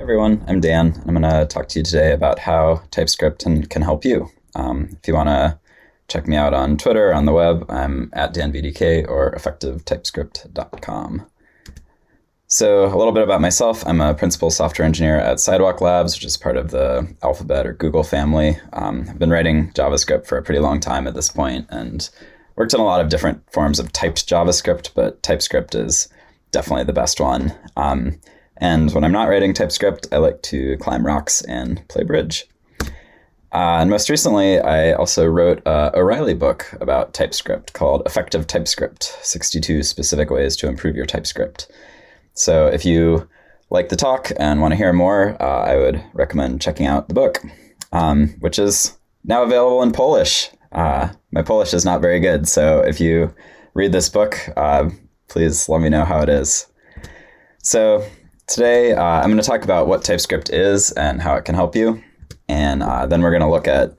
Everyone, I'm Dan. I'm going to talk to you today about how TypeScript can help you. If you want to check me out on Twitter, on the web, I'm at DanVDK or EffectiveTypeScript.com. So a little bit about myself. I'm a principal software engineer at Sidewalk Labs, which is part of the Alphabet or Google family. I've been writing JavaScript for a pretty long time at this point and worked on a lot of different forms of typed JavaScript, but TypeScript is definitely the best one. And when I'm not writing TypeScript, I like to climb rocks and play bridge. And most recently, I also wrote a O'Reilly book about TypeScript called Effective TypeScript, 62 Specific Ways to Improve Your TypeScript. So if you like the talk and want to hear more, I would recommend checking out the book, which is now available in Polish. My Polish is not very good, so if you read this book, please let me know how it is. So today, I'm going to talk about what TypeScript is and how it can help you. And then we're going to look at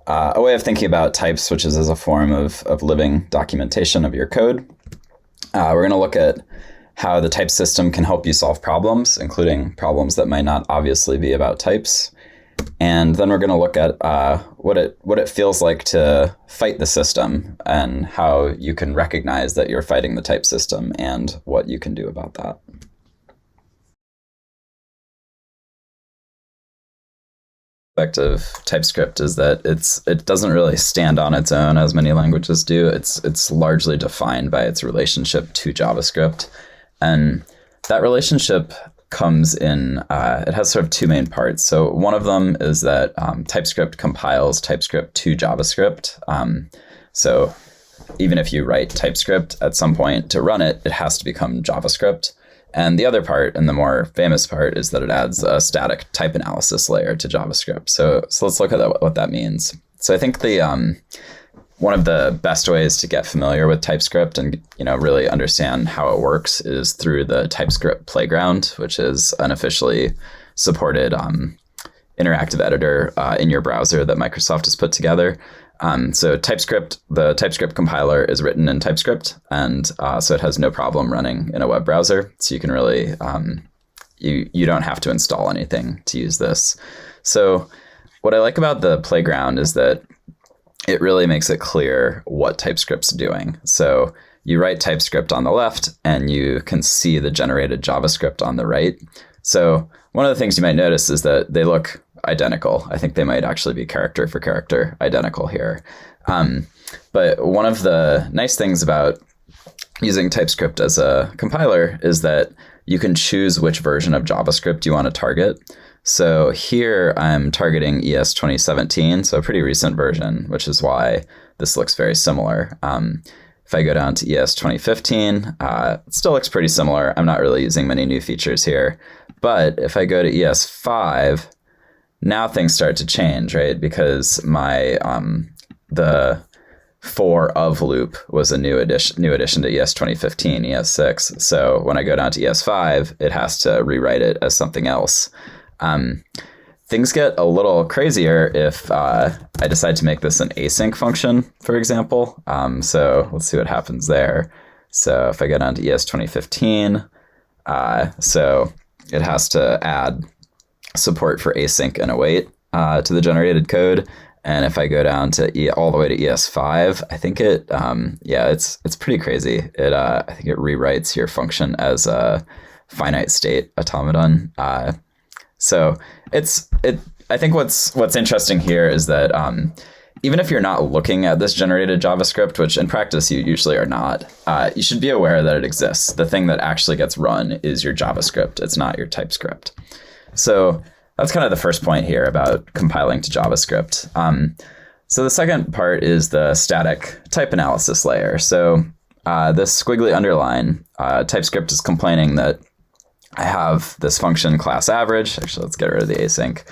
a way of thinking about types, which is as a form of living documentation of your code. We're going to look at how the type system can help you solve problems, including problems that might not obviously be about types. And then we're going to look at what it feels like to fight the system and how you can recognize that you're fighting the type system and what you can do about that. Effective TypeScript is that it doesn't really stand on its own as many languages do. It's largely defined by its relationship to JavaScript, and that relationship comes in. It has sort of two main parts. So one of them is that TypeScript compiles TypeScript to JavaScript. So even if you write TypeScript at some point to run it, it has to become JavaScript. And the other part, and the more famous part, is that it adds a static type analysis layer to JavaScript. So let's look at what that means. So I think one of the best ways to get familiar with TypeScript and really understand how it works is through the TypeScript Playground, which is an officially supported interactive editor in your browser that Microsoft has put together. So TypeScript, the TypeScript compiler is written in TypeScript, and so it has no problem running in a web browser. So you can really, you don't have to install anything to use this. So what I like about the Playground is that it really makes it clear what TypeScript's doing. So you write TypeScript on the left, and you can see the generated JavaScript on the right. So one of the things you might notice is that they look identical. I think they might actually be character for character identical here. But one of the nice things about using TypeScript as a compiler is that you can choose which version of JavaScript you want to target. So here I'm targeting ES 2017, so a pretty recent version, which is why this looks very similar. If I go down to ES 2015, it still looks pretty similar. I'm not really using many new features here. But if I go to ES5, now things start to change, right? Because my the for of loop was a new addition to ES 2015, ES6. So when I go down to ES5, it has to rewrite it as something else. Things get a little crazier if I decide to make this an async function, for example. So let's see what happens there. So if I go down to ES 2015, so it has to add support for async and await to the generated code. And if I go down to all the way to ES5, I think it's pretty crazy. I think it rewrites your function as a finite state automaton. So I think what's interesting here is that even if you're not looking at this generated JavaScript, which in practice you usually are not, you should be aware that it exists. The thing that actually gets run is your JavaScript. It's not your TypeScript. So that's kind of the first point here about compiling to JavaScript. So the second part is the static type analysis layer. So this squiggly underline, TypeScript is complaining that I have this function class average. Actually, let's get rid of the async.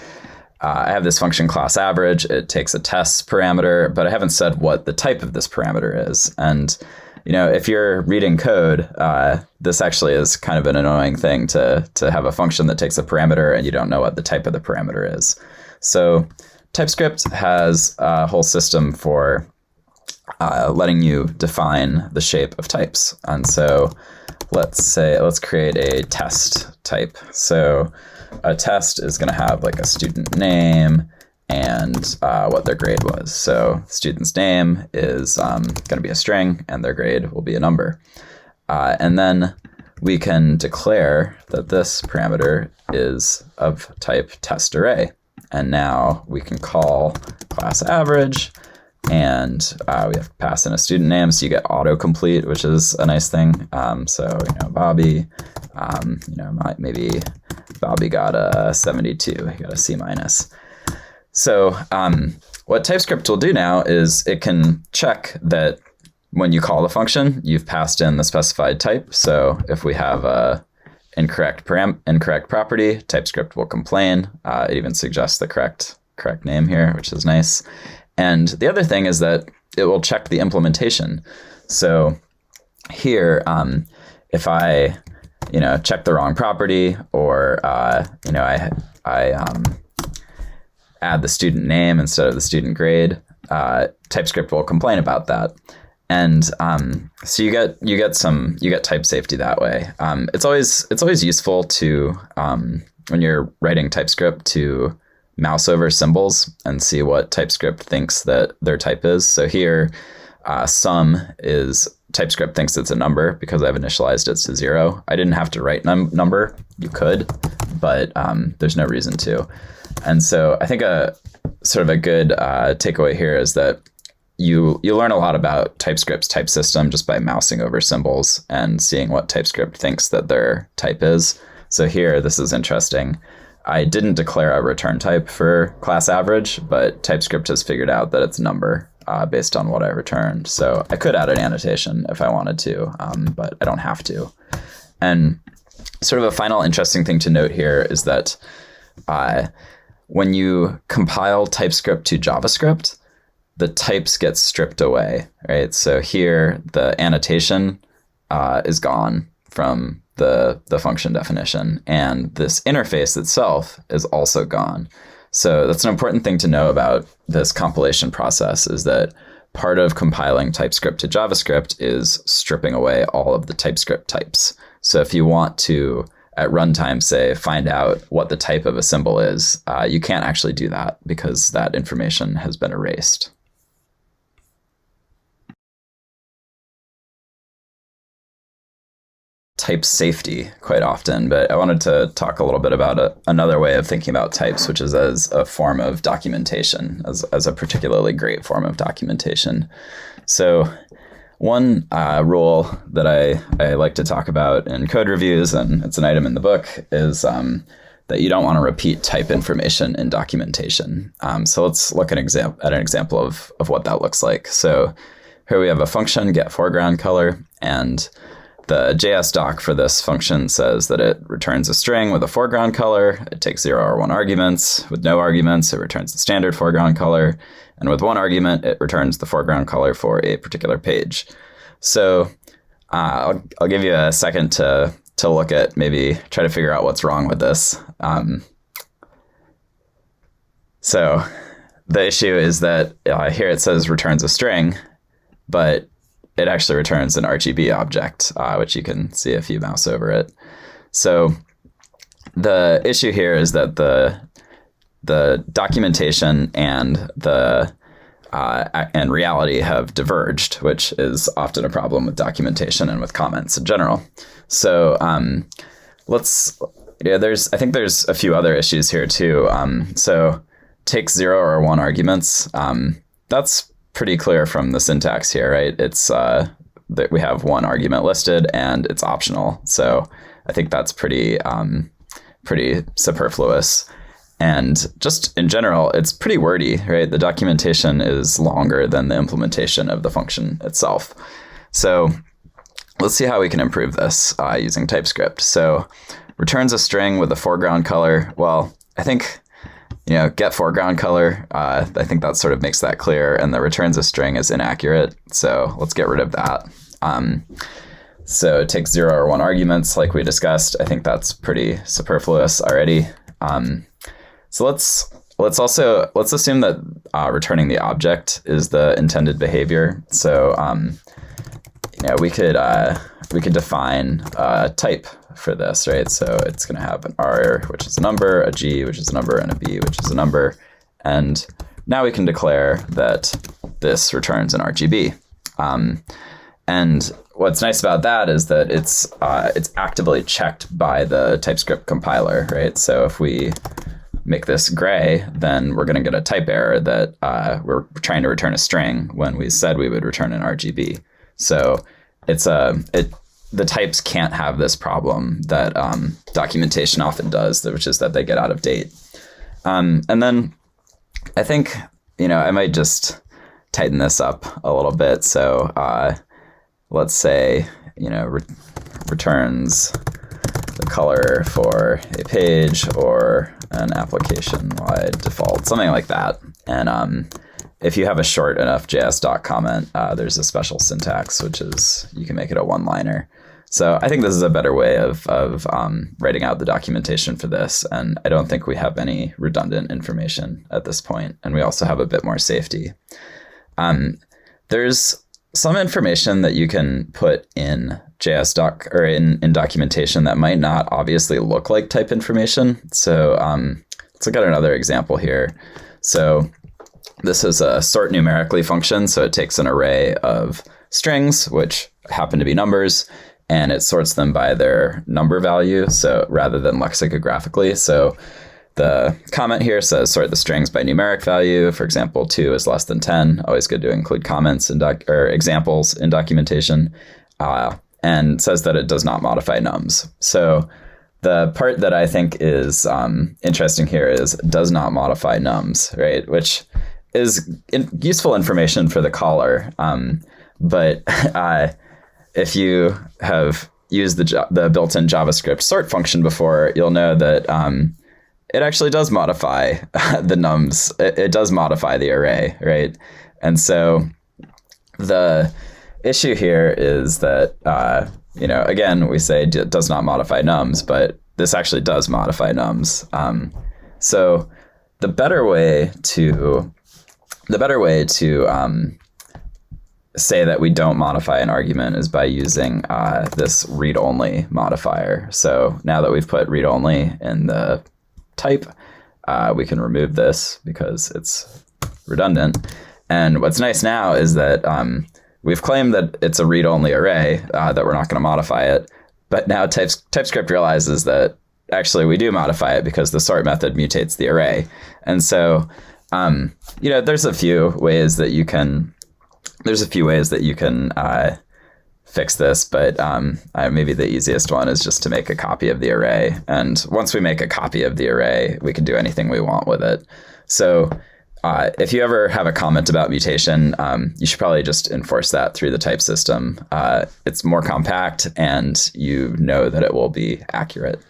I have this function class average. It takes a test parameter, but I haven't said what the type of this parameter is. And if you're reading code, this actually is kind of an annoying thing to have a function that takes a parameter and you don't know what the type of the parameter is. So TypeScript has a whole system for letting you define the shape of types. And so let's create a test type. So a test is going to have like a student name and what their grade was. So student's name is going to be a string and their grade will be a number. And then we can declare that this parameter is of type test array. And now we can call class average, and we have to pass in a student name, so you get autocomplete, which is a nice thing. So Bobby, maybe Bobby got a 72, he got a C minus. So what TypeScript will do now is it can check that when you call the function, you've passed in the specified type. So if we have a incorrect property, TypeScript will complain. It even suggests the correct name here, which is nice. And the other thing is that it will check the implementation. So here, if I check the wrong property, or I add the student name instead of the student grade, TypeScript will complain about that. And so you get type safety that way. It's always useful to when you're writing TypeScript to mouse over symbols and see what TypeScript thinks that their type is. So here, sum is TypeScript thinks it's a number because I've initialized it to 0. I didn't have to write number. You could, but there's no reason to. And so I think a sort of a good takeaway here is that you learn a lot about TypeScript's type system just by mousing over symbols and seeing what TypeScript thinks that their type is. So here, this is interesting. I didn't declare a return type for class average, but TypeScript has figured out that it's number based on what I returned. So I could add an annotation if I wanted to, but I don't have to. And sort of a final interesting thing to note here is that when you compile TypeScript to JavaScript, the types get stripped away, right? So here, the annotation is gone from the function definition, and this interface itself is also gone. So that's an important thing to know about this compilation process, is that part of compiling TypeScript to JavaScript is stripping away all of the TypeScript types. So if you want to, at runtime, say, find out what the type of a symbol is, you can't actually do that because that information has been erased. Type safety quite often, but I wanted to talk a little bit about another way of thinking about types, which is as a form of documentation, as a particularly great form of documentation. So one rule that I like to talk about in code reviews, and it's an item in the book, is that you don't want to repeat type information in documentation. So let's look at an example of what that looks like. So here we have a function, get foreground color, and the JS doc for this function says that it returns a string with a foreground color. It takes 0 or 1 arguments. With no arguments, it returns the standard foreground color. And with 1 argument, it returns the foreground color for a particular page. So I'll give you a second to look at, maybe try to figure out what's wrong with this. So the issue is that here it says returns a string, but it actually returns an RGB object, which you can see if you mouse over it. So the issue here is that the documentation and and reality have diverged, which is often a problem with documentation and with comments in general. So I think there's a few other issues here too. So takes 0 or 1 arguments. That's pretty clear from the syntax here, right? It's that we have 1 argument listed and it's optional. So I think that's pretty superfluous. And just in general, it's pretty wordy, right? The documentation is longer than the implementation of the function itself. So let's see how we can improve this using TypeScript. So returns a string with a foreground color. Well, I think get foreground color, I think that sort of makes that clear, and the returns a string is inaccurate. So let's get rid of that. So it takes 0 or 1 arguments, like we discussed. I think that's pretty superfluous already. So let's assume that returning the object is the intended behavior. So we could define a type for this, right? So it's going to have an R, which is a number, a G, which is a number, and a B, which is a number. And now we can declare that this returns an RGB. And what's nice about that is that it's actively checked by the TypeScript compiler, right? So if we make this gray, then we're going to get a type error that we're trying to return a string when we said we would return an RGB. So the types can't have this problem that documentation often does, which is that they get out of date. And then I think, I might just tighten this up a little bit. So let's say, returns the color for a page or an application-wide default, something like that. And if you have a short enough JS comment, there's a special syntax, which is you can make it a one-liner. So I think this is a better way of writing out the documentation for this. And I don't think we have any redundant information at this point. And we also have a bit more safety. There's some information that you can put in JS or in documentation that might not obviously look like type information. So let's look at another example here. So this is a sort numerically function. So it takes an array of strings, which happen to be numbers, and it sorts them by their number value. So rather than lexicographically. So the comment here says sort the strings by numeric value. For example, 2 is less than 10. Always good to include comments or examples in documentation. And says that it does not modify nums. So the part that I think is interesting here is does not modify nums, right? Which is useful information for the caller. But if you have used the built-in JavaScript sort function before, you'll know that it actually does modify the nums. It does modify the array, right? And so the issue here is that, again, we say it does not modify nums, but this actually does modify nums. So the better way to say that we don't modify an argument is by using this read-only modifier. So now that we've put read-only in the type, we can remove this because it's redundant. And what's nice now is that we've claimed that it's a read-only array, that we're not going to modify it. But now TypeScript realizes that actually we do modify it because the sort method mutates the array. And so, there's a few ways that you can fix this, but maybe the easiest one is just to make a copy of the array. And once we make a copy of the array, we can do anything we want with it. So if you ever have a comment about mutation, you should probably just enforce that through the type system. It's more compact, and you know that it will be accurate.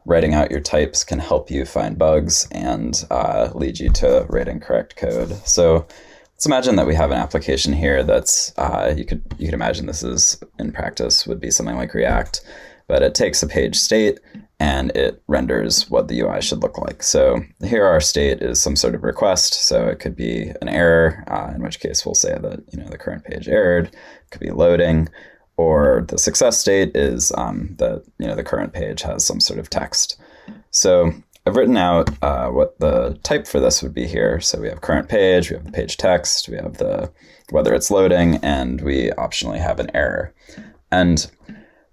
Writing out your types can help you find bugs and lead you to writing correct code. So let's imagine that we have an application here that's you could imagine this is in practice would be something like React, but it takes a page state and it renders what the UI should look like. So here our state is some sort of request. So it could be an error, in which case we'll say that the current page errored. It could be loading. Or the success state is that the current page has some sort of text. So I've written out what the type for this would be here. So we have current page, we have the page text, we have whether it's loading, and we optionally have an error. And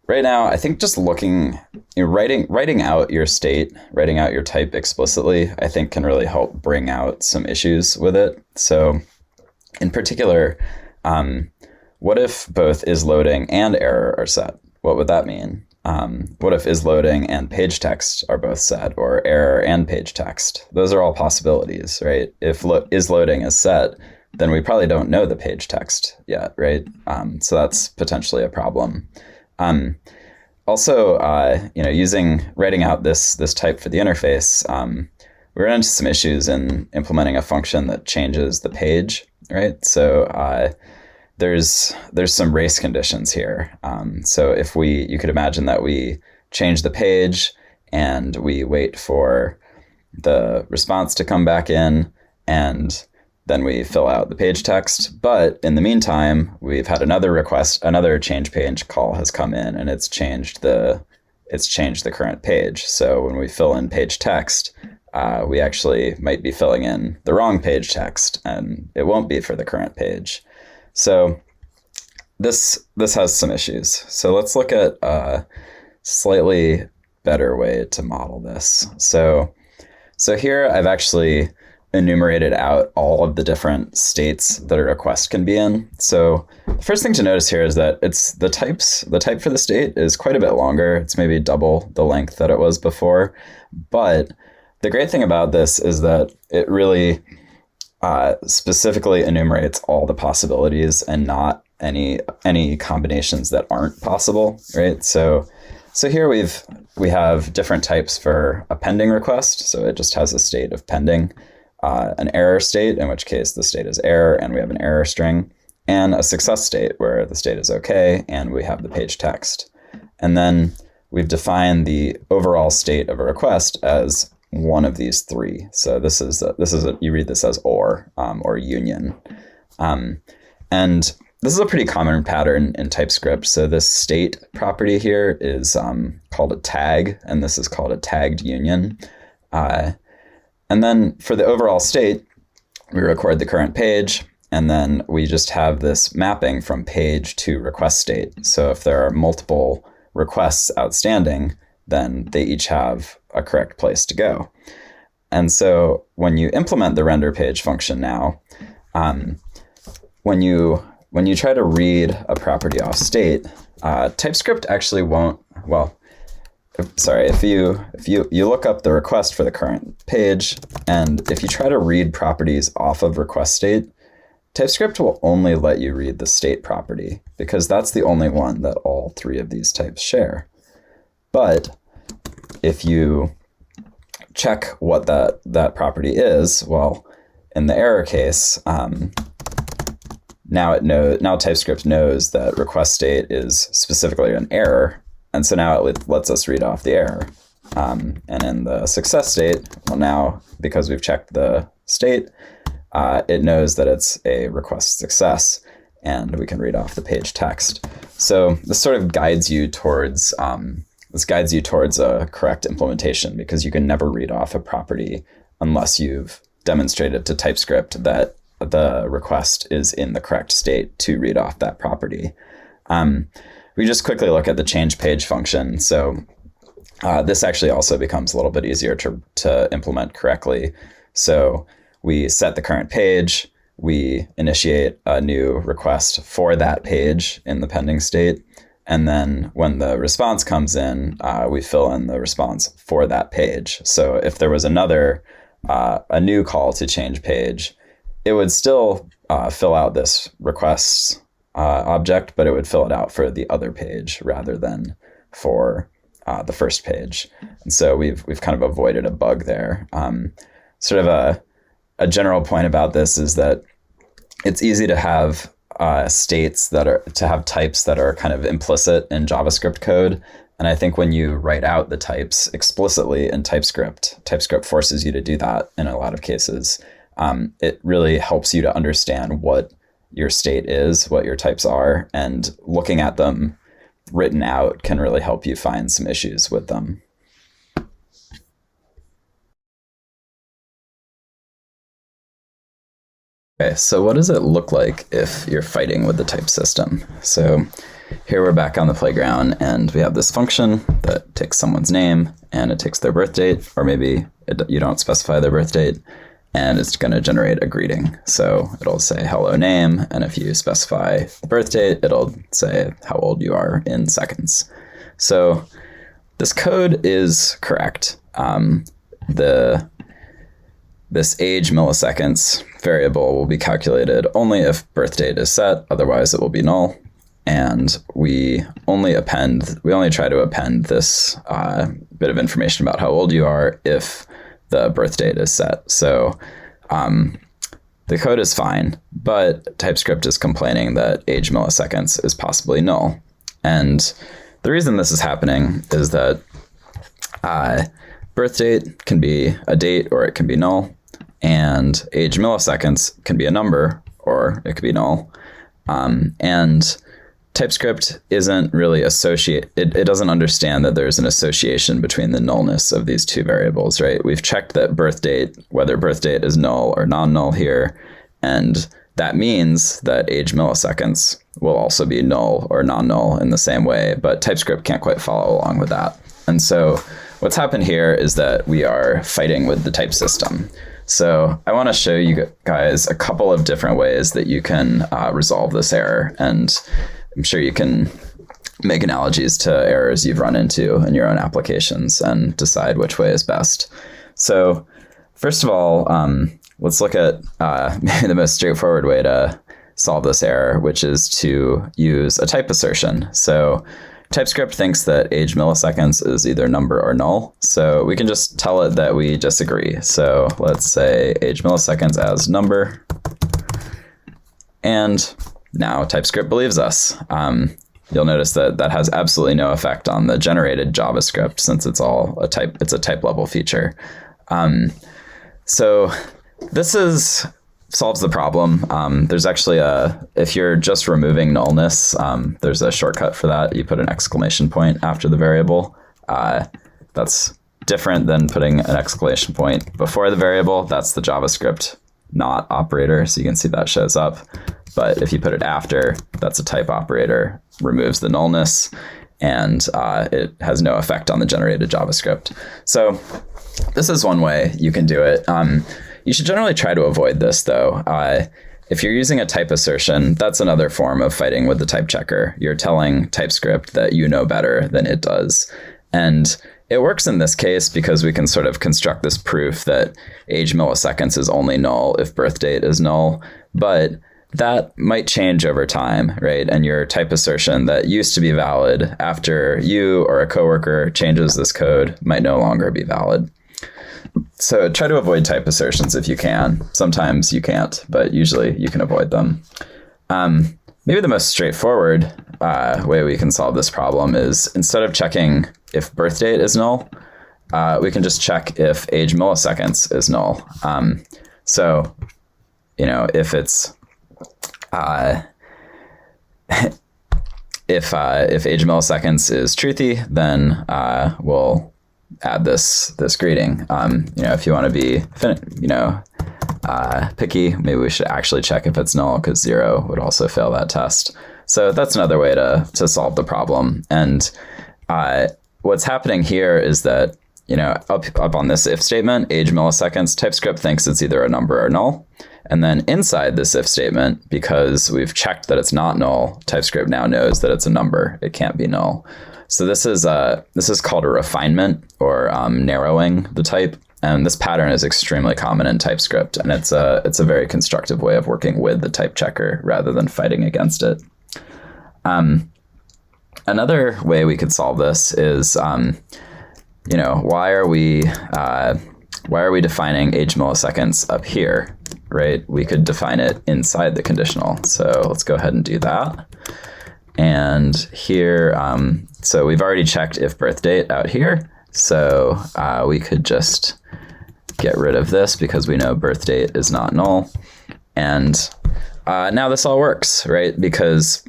right now, I think just writing out your state, writing out your type explicitly, I think can really help bring out some issues with it. So in particular, what if both isLoading and error are set? What would that mean? What if isLoading and page text are both set, or error and page text? Those are all possibilities, right? If isLoading is set, then we probably don't know the page text yet, right? So that's potentially a problem. Also, writing out this type for the interface, we ran into some issues in implementing a function that changes the page, right? So there's some race conditions here. So if you could imagine that we change the page and we wait for the response to come back in, and then we fill out the page text. But in the meantime, we've had another request, another change page call has come in, and it's changed the current page. So when we fill in page text, we actually might be filling in the wrong page text, and it won't be for the current page. So this has some issues. So let's look at a slightly better way to model this. So here I've actually enumerated out all of the different states that a request can be in. So the first thing to notice here is that the type for the state is quite a bit longer. It's maybe double the length that it was before. But the great thing about this is that it really specifically enumerates all the possibilities and not any combinations that aren't possible, right? So here we have different types for a pending request. So it just has a state of pending. An error state, in which case the state is error and we have an error string, and a success state where the state is okay and we have the page text. And then we've defined the overall state of a request as one of these three. So you read this as or union. And this is a pretty common pattern in TypeScript. So this state property here is called a tag, and this is called a tagged union. And then for the overall state, we record the current page, and then we just have this mapping from page to request state. So if there are multiple requests outstanding, then they each have a correct place to go. And so when you implement the render page function now, when you try to read a property off state, TypeScript actually won't, if you look up the request for the current page, and if you try to read properties off of request state, TypeScript will only let you read the state property because that's the only one that all three of these types share. But if you check what that property is, well, in the error case, now TypeScript knows that request state is specifically an error. And so now it lets us read off the error. And in the success state, well, now because we've checked the state, it knows that it's a request success, and we can read off the page text. So this sort of guides you towards a correct implementation, because you can never read off a property unless you've demonstrated to TypeScript that the request is in the correct state to read off that property. We just quickly look at the change page function. So this actually also becomes a little bit easier to implement correctly. So we set the current page, we initiate a new request for that page in the pending state, and then when the response comes in, we fill in the response for that page. So if there was a new call to change page, it would still fill out this requests object, but it would fill it out for the other page rather than for the first page. And so we've kind of avoided a bug there. Sort of a general point about this is that it's easy to have types that are kind of implicit in JavaScript code. And I think when you write out the types explicitly in TypeScript forces you to do that in a lot of cases. It really helps you to understand what your state is, what your types are, and looking at them written out can really help you find some issues with them. Okay, so what does it look like if you're fighting with the type system? So here we're back on the playground, and we have this function that takes someone's name, and it takes their birth date, or maybe you don't specify their birth date, and it's going to generate a greeting. So it'll say hello name, and if you specify the birth date, it'll say how old you are in seconds. So this code is correct. This age milliseconds variable will be calculated only if birth date is set, otherwise it will be null. And we only try to append this bit of information about how old you are if the birth date is set. So the code is fine, but TypeScript is complaining that age milliseconds is possibly null. And the reason this is happening is that birth date can be a date or it can be null. and age milliseconds can be a number or it could be null. And TypeScript isn't really it doesn't understand that there's an association between the nullness of these two variables, right? We've checked that birth date, whether birth date is null or non-null here, and that means that age milliseconds will also be null or non-null in the same way, but TypeScript can't quite follow along with that. And so what's happened here is that we are fighting with the type system. So I want to show you guys a couple of different ways that you can resolve this error. And I'm sure you can make analogies to errors you've run into in your own applications and decide which way is best. So first of all, let's look at maybe the most straightforward way to solve this error, which is to use a type assertion. So TypeScript thinks that age milliseconds is either number or null. So we can just tell it that we disagree. So let's say age milliseconds as number. And now TypeScript believes us. You'll notice that that has absolutely no effect on the generated JavaScript since it's a type level feature. So this solves the problem. There's actually if you're just removing nullness, there's a shortcut for that. You put an exclamation point after the variable. That's different than putting an exclamation point before the variable. That's the JavaScript not operator. So you can see that shows up. But if you put it after, that's a type operator, removes the nullness, and it has no effect on the generated JavaScript. So this is one way you can do it. You should generally try to avoid this, though. If you're using a type assertion, that's another form of fighting with the type checker. You're telling TypeScript that you know better than it does. And it works in this case because we can sort of construct this proof that age milliseconds is only null if birth date is null. But that might change over time, right? And your type assertion that used to be valid after you or a coworker changes this code might no longer be valid. So try to avoid type assertions if you can. Sometimes you can't, but usually you can avoid them. Maybe the most straightforward way we can solve this problem is instead of checking if birth date is null, we can just check if age milliseconds is null. So, if it's if age milliseconds is truthy, then we'll add this greeting. If you want to be picky, maybe we should actually check if it's null, because 0 would also fail that test. So that's another way to solve the problem. And what's happening here is that up on this if statement, age milliseconds, TypeScript thinks it's either a number or null. And then inside this if statement, because we've checked that it's not null, TypeScript now knows that it's a number. It can't be null. So this is called a refinement, or narrowing the type. And this pattern is extremely common in TypeScript, and it's a very constructive way of working with the type checker rather than fighting against it. Another way we could solve this is, why are we defining age milliseconds up here, right? We could define it inside the conditional. So let's go ahead and do that. And here, so we've already checked if birth date out here. So we could just get rid of this because we know birth date is not null. And now this all works, right? Because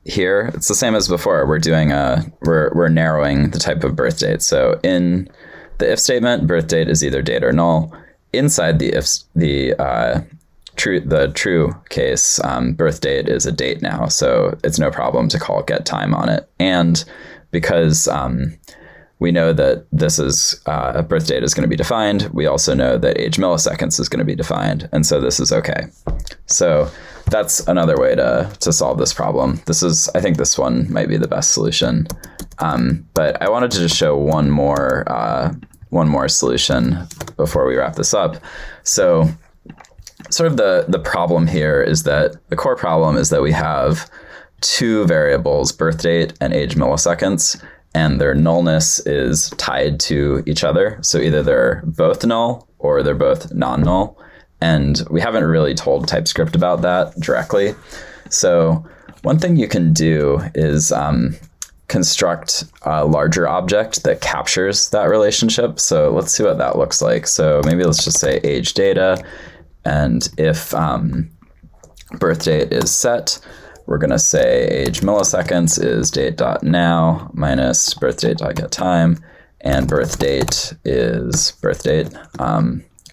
here it's the same as before. We're narrowing the type of birth date. So in the if statement, birth date is either date or null. Inside the true case, birth date is a date now, so it's no problem to call get time on it. And because we know that this is a birth date is going to be defined, we also know that age milliseconds is going to be defined, and so this is okay. So that's another way to solve this problem. I think this one might be the best solution. But I wanted to just show one more solution before we wrap this up. So sort of the problem here is that the core problem is that we have two variables, birth date and age milliseconds, and their nullness is tied to each other. So either they're both null or they're both non-null. And we haven't really told TypeScript about that directly. So one thing you can do is construct a larger object that captures that relationship. So let's see what that looks like. So maybe let's just say age data. And if birth date is set, we're going to say age milliseconds is date.now minus birth date.getTime, and birth date is birth date.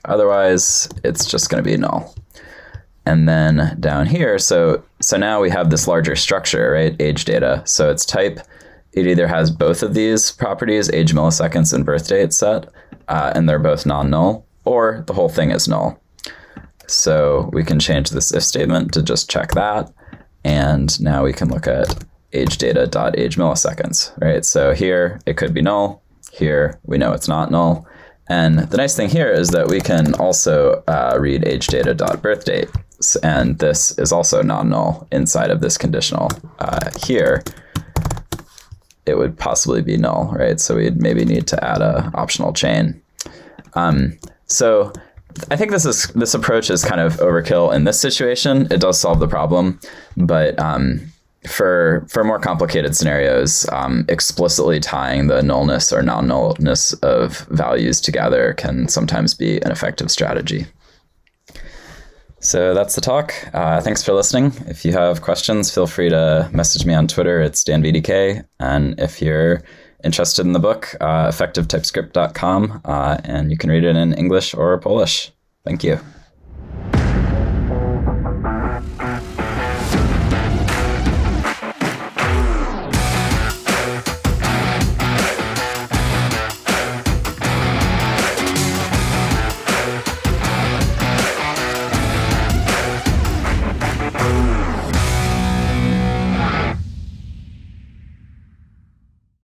Otherwise, it's just going to be null. And then down here, so now we have this larger structure, right? Age data. So its type, it either has both of these properties, age milliseconds and birth date set, and they're both non-null, or the whole thing is null. So we can change this if statement to just check that. And now we can look at age data.age milliseconds, right? So here it could be null. Here we know it's not null. And the nice thing here is that we can also read age data.birthdate. And this is also non-null inside of this conditional. Here it would possibly be null, right? So we'd maybe need to add a optional chain. So I think this approach is kind of overkill in this situation. It does solve the problem, but for more complicated scenarios, explicitly tying the nullness or non-nullness of values together can sometimes be an effective strategy. So that's the talk. Thanks for listening. If you have questions, feel free to message me on Twitter. It's DanVDK. And if you're interested in the book, effectivetypescript.com, and you can read it in English or Polish. Thank you.